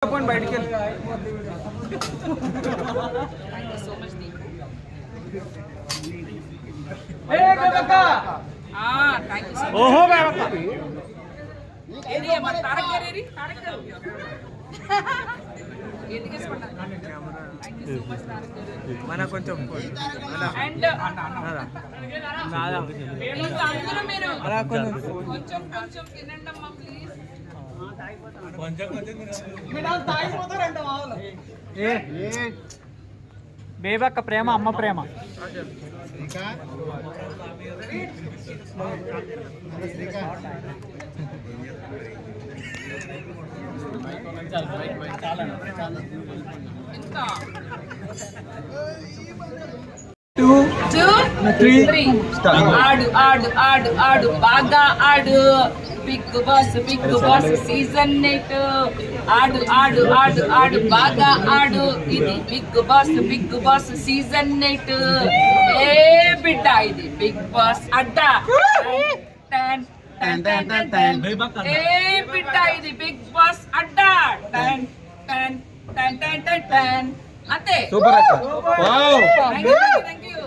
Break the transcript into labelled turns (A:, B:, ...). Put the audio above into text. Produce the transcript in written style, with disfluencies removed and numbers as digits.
A: బయటికి ఓహో మన కొంచెం
B: బేబక్క ప్రేమ అమ్మ ప్రేమ
C: ఆడు ఆడు ఆడు ఆడు బాగా ఆడు బిగ్ బాస్ సీజన్ 8 ఆడు ఆడు ఆడు ఆడు బాగా ఆడు ఇది బిగ్ బాస్ సీజన్ 8 ఏ బిడ్డ ఇది బిగ్ బాస్ అడ్డా ఏ బిడ్డ ఇది బిగ్ బాస్ అడ్డా అంతే.
A: సూపర్ అక్క.
C: Thank you